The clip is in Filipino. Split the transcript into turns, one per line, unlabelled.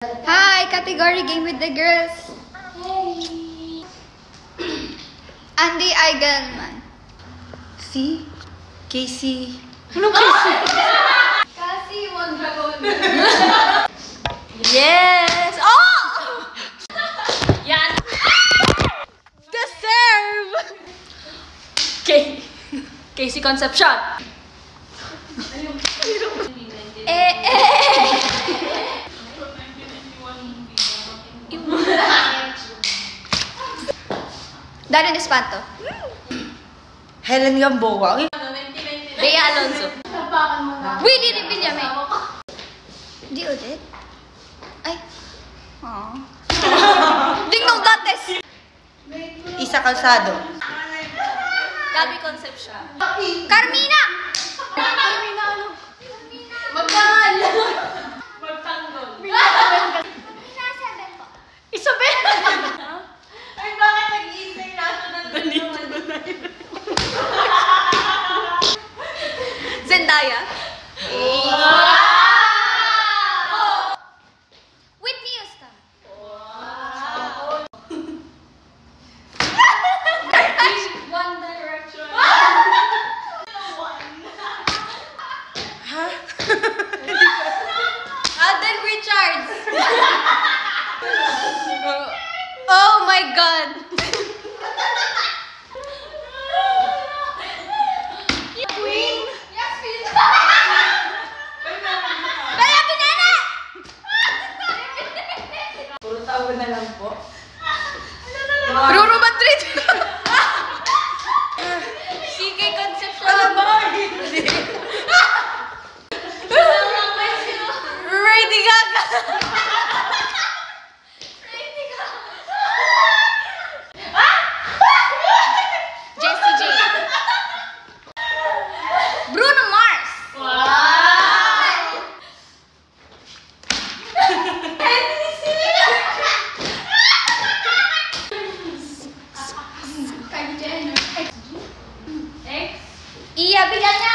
Hi, category game with the girls.
Hey.
Andy Eigenman.
Si Casey. Ano Casey?
Cassie Mondragon.
Yes! Oh! Yan! The serve! Casey Concepcion.
Darren Espanto.
Helen Gamboa.
Bea Alonso. Willie Revillame. Di ulit? Ay. Aww. Dingdong Dantes.
Isa Calzado.
Gabby Concepcion.
Carmina.
Carmina ano? Magtangal. Magtanggol.
Isabel.
Ay, bakit nag-iintay national ganito na yun?
Zendaya.
Wow!
Whitney Houston.
Wow! One Direction.
Ha?
Alden Richards. Oh my God.
Queen.
Yasmin. Bea Pinana.
Puro tawa na lang po.
Ruru Madrid.
CK Concepcion.
Alam ba? Hindi.
Lady Gaga. Jessie J. Bruno Mars.
Wow!
Iya Biganya.